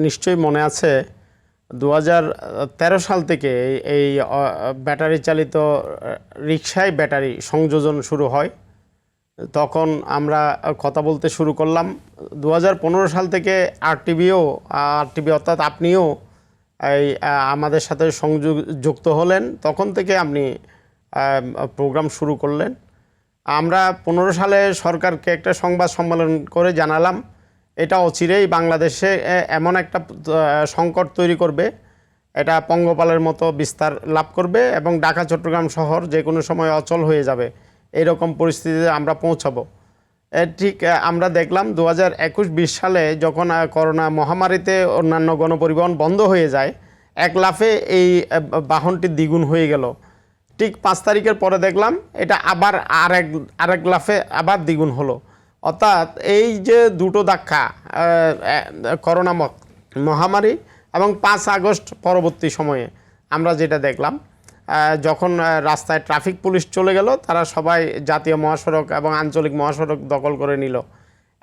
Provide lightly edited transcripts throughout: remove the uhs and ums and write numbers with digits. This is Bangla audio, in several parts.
নিশ্চয়ই মনে আছে 2013 সাল থেকে এই ব্যাটারি চালিত রিকশায় ব্যাটারি সংযোজন শুরু হয়। তখন আমরা কথা বলতে শুরু করলাম। 2015 সাল থেকে আরটিভি অর্থাৎ আপনিও এই আমাদের সাথে যুক্ত হলেন। তখন থেকে আপনি প্রোগ্রাম শুরু করলেন। আমরা 15 সালে সরকারকে একটা সংবাদ সম্মেলন করে জানালাম এটা অচিরেই বাংলাদেশে এমন একটা সংকট তৈরি করবে, এটা পঙ্গপালের মতো বিস্তার লাভ করবে এবং ঢাকা চট্টগ্রাম শহর যে কোনো সময় অচল হয়ে যাবে, এইরকম পরিস্থিতিতে আমরা পৌঁছাবো। ঠিক আমরা দেখলাম 2021-20 সালে যখন করোনা মহামারীতে অন্যান্য গণপরিবহন বন্ধ হয়ে যায়, এক লাফে এই বাহনটি দ্বিগুণ হয়ে গেল। ঠিক 5 তারিখের পরে দেখলাম এটা আবার আরেক লাফে আবার দ্বিগুণ হলো। অর্থাৎ এই যে দুটো ধাক্কা, করোনা মহামারী এবং 5 আগস্ট পরবর্তী সময়ে আমরা যেটা দেখলাম, যখন রাস্তায় ট্রাফিক পুলিশ চলে গেল, তারা সবাই জাতীয় মহাসড়ক এবং আঞ্চলিক মহাসড়ক দখল করে নিল।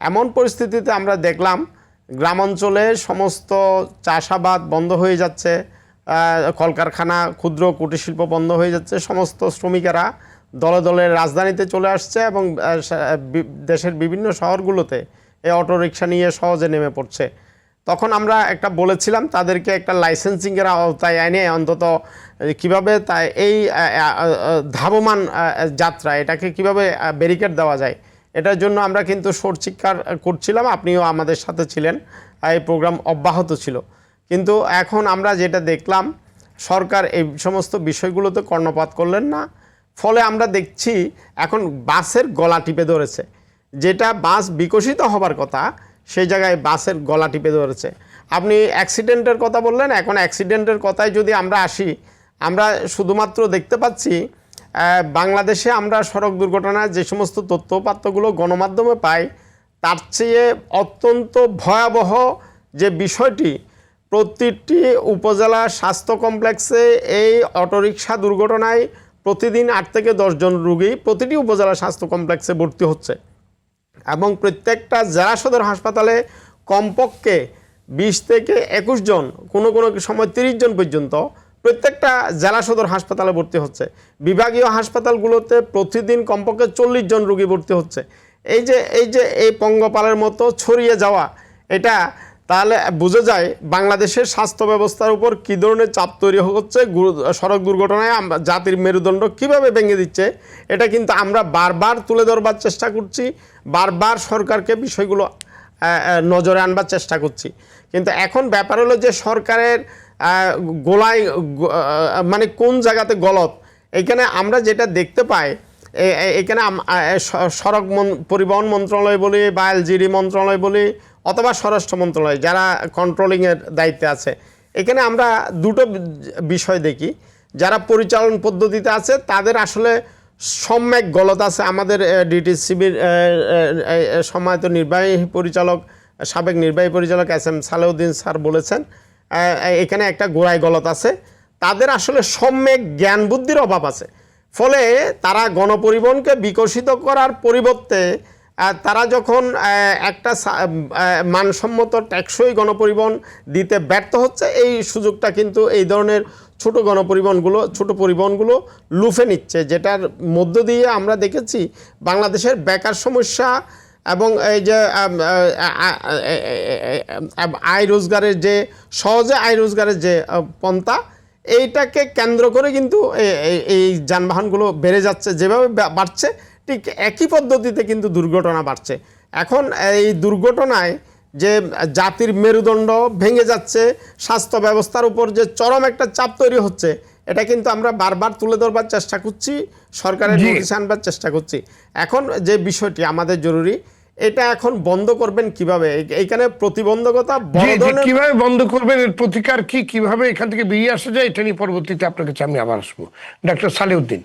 এমন পরিস্থিতিতে আমরা দেখলাম গ্রামাঞ্চলে সমস্ত চাষাবাদ বন্ধ হয়ে যাচ্ছে, কলকারখানা ক্ষুদ্র কুটির শিল্প বন্ধ হয়ে যাচ্ছে, সমস্ত শ্রমিকেরা দলে দলে রাজধানীতে চলে আসছে এবং দেশের বিভিন্ন শহরগুলোতে এই অটোরিকশা নিয়ে সহজে নেমে পড়ছে। তখন আমরা একটা বলেছিলাম তাদেরকে একটা লাইসেন্সিংয়ের আওতায় এনে অন্তত কীভাবে তাই এই ধাবমান যাত্রা এটাকে কিভাবে ব্যারিকেড দেওয়া যায়, এটার জন্য আমরা কিন্তু সোচ্চার করছিলাম। আপনিও আমাদের সাথে ছিলেন, এই প্রোগ্রাম অব্যাহত ছিল। কিন্তু এখন আমরা যেটা দেখলাম, সরকার এই সমস্ত বিষয়গুলোতে কর্ণপাত করলেন না। ফলে আমরা দেখছি এখন বাসের গলা টিপে ধরেছে। যেটা বাস বিকশিত হবার কথা, সেই জায়গায় বাসের গলা টিপে ধরেছে। আপনি অ্যাক্সিডেন্টের কথা বললেন, এখন অ্যাক্সিডেন্টের কথায় যদি আমরা আসি, আমরা শুধুমাত্র দেখতে পাচ্ছি বাংলাদেশে আমরা সড়ক দুর্ঘটনার যে সমস্ত তথ্যপাত্রগুলো গণমাধ্যমে পাই, তার চেয়ে অত্যন্ত ভয়াবহ যে বিষয়টি, প্রতিটি উপজেলা স্বাস্থ্য কমপ্লেক্সে এই অটোরিকশা দুর্ঘটনায় প্রতিদিন 8 থেকে 10 জন রোগী প্রতিটি উপজেলা স্বাস্থ্য কমপ্লেক্সে ভর্তি হচ্ছে এবং প্রত্যেকটা জেলা সদর হাসপাতালে কমপক্ষে 20 থেকে 21 জন, কোনো সময় 30 জন পর্যন্ত প্রত্যেকটা জেলা সদর হাসপাতালে ভর্তি হচ্ছে। বিভাগীয় হাসপাতালগুলোতে প্রতিদিন কমপক্ষে 40 জন রোগী ভর্তি হচ্ছে। এই যে এই পঙ্গপালের মতো ছড়িয়ে যাওয়া, এটা তাহলে বোঝা যায় বাংলাদেশের স্বাস্থ্য ব্যবস্থার উপর কী ধরনের চাপ তৈরি হচ্ছে। সড়ক দুর্ঘটনায় জাতির মেরুদণ্ড কিভাবে ভেঙে দিচ্ছে, এটা কিন্তু আমরা বারবার তুলে ধরবার চেষ্টা করছি, বারবার সরকারকে বিষয়গুলো নজরে আনবার চেষ্টা করছি। কিন্তু এখন ব্যাপার হলো যে সরকারের গোলায় মানে কোন জায়গাতে গলত, এখানে আমরা যেটা দেখতে পাই, এখানে সড়ক পরিবহন মন্ত্রণালয় বলি বা এলজিডি মন্ত্রণালয় বলি অথবা স্বরাষ্ট্র মন্ত্রণালয় যারা কন্ট্রোলিংয়ের দায়িত্বে আছে, এখানে আমরা দুটো বিষয় দেখি। যারা পরিচালন পদ্ধতিতে আছে তাদের আসলে সম্যক গলত আছে। আমাদের ডিটিসিবির সম্মানিত নির্বাহী পরিচালক, সাবেক নির্বাহী পরিচালক SM সালেউদ্দিন স্যার বলেছেন এখানে একটা গোড়ায় গলত আছে। তাদের আসলে সম্যক জ্ঞান বুদ্ধির অভাব আছে। ফলে তারা গণপরিবহনকে বিকশিত করার পরিবর্তে তারা যখন একটা মানসম্মত টেকসই গণপরিবহন দিতে ব্যর্থ হচ্ছে, এই সুযোগটা কিন্তু এই ধরনের ছোট পরিবহনগুলো লুফে নিচ্ছে, যেটার মধ্য দিয়ে আমরা দেখেছি বাংলাদেশের বেকার সমস্যা এবং এই যে সহজে আয় রোজগারের যে পন্থা, এইটাকে কেন্দ্র করে কিন্তু এই যানবাহনগুলো বেড়ে যাচ্ছে। যেভাবে বাড়ছে ঠিক একই পদ্ধতিতে কিন্তু দুর্ঘটনা বাড়ছে। এখন এই দুর্ঘটনায় যে জাতির মেরুদণ্ড ভেঙে যাচ্ছে, স্বাস্থ্য ব্যবস্থার উপর যে চরম একটা চাপ তৈরি হচ্ছে, এটা কিন্তু আমরা বারবার তুলে ধরবার চেষ্টা করছি, সরকারের নোটিশে আনবার চেষ্টা করছি। এখন যে বিষয়টি আমাদের জরুরি, এটা এখন বন্ধ করবেন কিভাবে? এইখানে প্রতিবন্ধকতা কিভাবে বন্ধ করবেন, এর প্রতিকার কি, কিভাবে এখান থেকে বেরিয়ে আসা যায়, এটা নিয়ে পরবর্তীতে আপনার কাছে আমি আবার আসবো। ডক্টর সালেউদ্দিন।